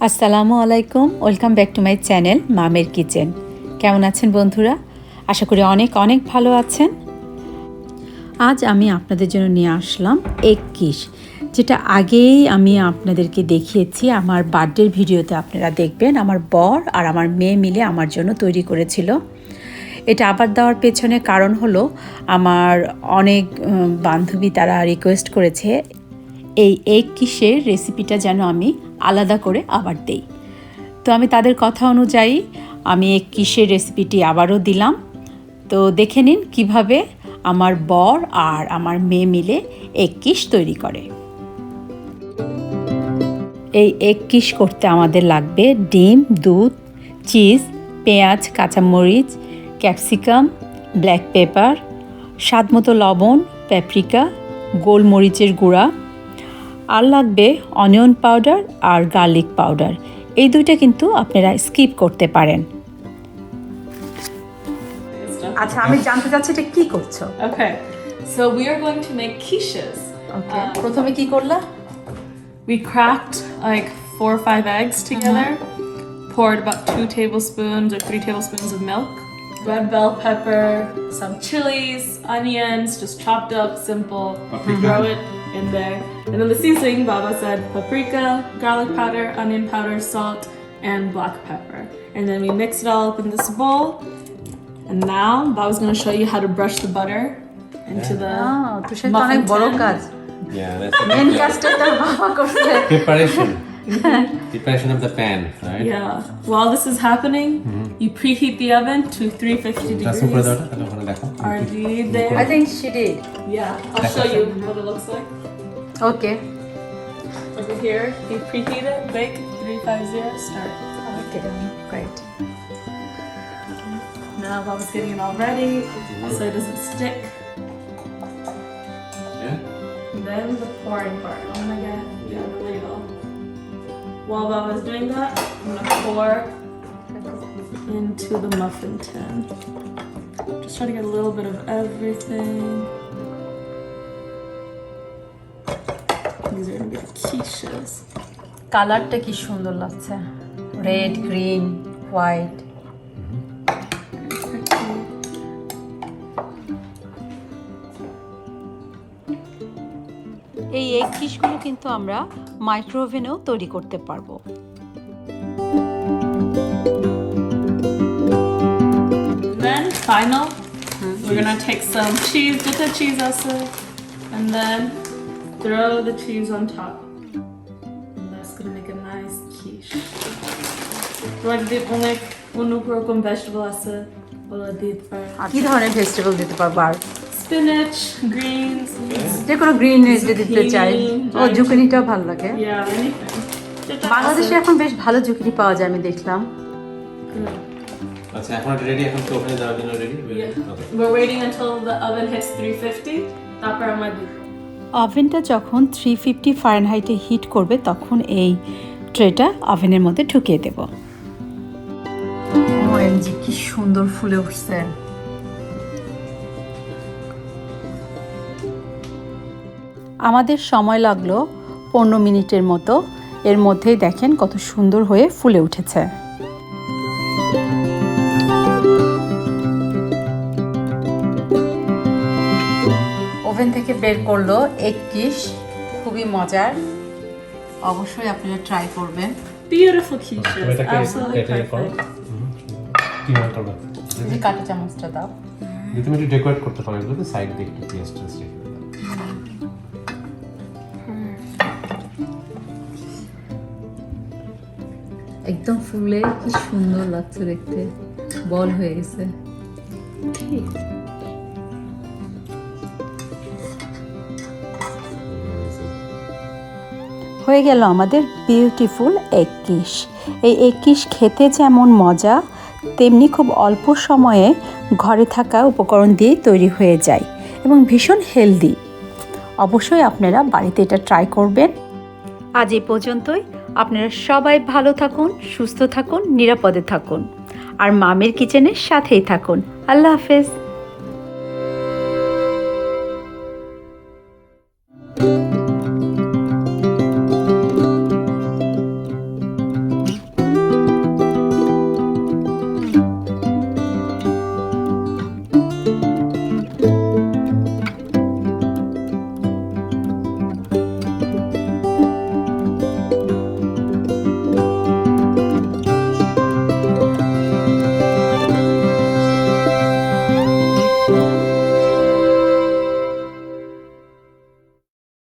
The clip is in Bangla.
আসসালামু আলাইকুম, welcome back to my channel মামের কিচেন। কেমন আছেন বন্ধুরা? আশা করি অনেক অনেক ভালো আছেন। আজ আমি আপনাদের জন্য নিয়ে আসলাম এগ কিশ, যেটা আগেই আমি আপনাদেরকে দেখিয়েছি আমার বার্থডের ভিডিওতে। আপনারা দেখবেন আমার বর আর আমার মেয়ে মিলে আমার জন্য তৈরি করেছিল। এটা আবার দেওয়ার পেছনে কারণ হলো আমার অনেক বান্ধবী তারা রিকোয়েস্ট করেছে এই এগ কিশের রেসিপিটা যেন আমি আলাদা করে আবার দেই। তো আমি তাদের কথা অনুযায়ী আমি এগ কিশের রেসিপিটি আবারও দিলাম। তো দেখে নিন কিভাবে আমার বর আর আমার মেয়ে মিলে এগ কিশ তৈরি করে। এই এগ কিশ করতে আমাদের লাগবে ডিম, দুধ, চিজ, পেঁয়াজ, কাঁচামরিচ, ক্যাপসিকাম, ব্ল্যাক পেপার, স্বাদমতো লবণ, প্যাপ্রিকা, গোলমরিচের গুঁড়া, আর লাগবে অনিয়ন পাউডার আর গার্লিক পাউডার। এই দুইটা কিন্তু আপনারা স্কিপ করতে পারেন। আচ্ছা, আমি জানতে চাচ্ছি এটা কি করছো? Okay, so we are going to make quiches. ওকে, প্রথমে কি করলা? We cracked like 4 or 5 eggs together, poured about 2 tablespoons or 3 tablespoons of milk, red bell pepper, some chilies, onions, just chopped up, simple. Throw it in there. And then the seasoning, Baba said paprika, garlic powder, onion powder, salt, and black pepper. And then we mix it all up in this bowl. And now Baba's going to show you how to brush the butter into the muffin tin. Yeah, that's the main কাজটা তার বাবা করছে। preparation of the pan, right? Yeah. While this is happening, you preheat the oven to 350 That's super degrees. Are you there? I think she did. Yeah, I'll show you what it looks like. Okay. Over here, you preheat it, bake 350, start. Okay, great. Now Baba's getting it all ready so it doesn't stick. Yeah. And then the pouring part. Oh my god, yeah, the ladle. While Baba's doing that, I'm gonna pour into the muffin tin. Just try to get a little bit of everything. These are gonna be the quiches. কালারটা কি সুন্দর লাগছে, রেড, গ্রিন, হোয়াইট। এই এগ কিশগুলো কিন্তু আমরা মাইক্রোওভেনেও তৈরি করতে পারবো। Then final, we're gonna take some cheese, get the cheese also, and then throw the cheese on top. And that's gonna make a nice quiche. Like the only vegetable also, কি ধরনের ভেজিটেবল দিতে পারবো? আর spinach, greens, যে কোনো গ্রিন যদি দিতে চাই। ও জুকিনিটাও ভালো লাগে। yeah, anything. বাংলাদেশে এখন বেশ ভালো জুকিনি পাওয়া যায়, আমি দেখলাম। আচ্ছা, এখন রেডি, এখন তো ওখানে যাওয়ার জন্য ready. Okay, We're waiting until the oven hits 350. তারপর আমরা দিব। ওভেনটা যখন 350 ফারেনহাইটে হিট করবে তখন এই ট্রেটা ওভেনের মধ্যে ঢুকিয়ে দেব। ওএমজি, কি সুন্দর ফুলে উঠছে। আমাদের সময় লাগলো 15 মিনিটের মতো। এর মধ্যেই দেখেন কত সুন্দর হয়ে ফুলে উঠেছে। ওভেন থেকে বের করলো এগ কিশ, খুবই মজার। অবশ্যই আপনারা ট্রাই করবেন। Beautiful quiches, absolutely perfect. কি মনে করবে? এই কাঁটা চামচটা দাও। তুমি একটু ডেকোরেট করতে পারো, এগুলোতে সাইড দিয়ে একটু পেস্ট রেখে দাও। একদম ফুলে কি সুন্দর লাগছে দেখতে, বল হয়ে গেছে। হয়ে গেল আমাদের বিউটিফুল এগ কিশ। এই এগ কিশ খেতে যেমন মজা, তেমনি খুব অল্প সময়ে ঘরে থাকা উপকরণ দিয়ে তৈরি হয়ে যায় এবং ভীষণ হেলদি। অবশ্যই আপনারা বাড়িতে এটা ট্রাই করবেন। আজ এই পর্যন্তই। আপনারা সবাই ভালো থাকুন, সুস্থ থাকুন, নিরাপদে থাকুন আর মামের কিচেনের সাথেই থাকুন। আল্লাহ হাফেজ।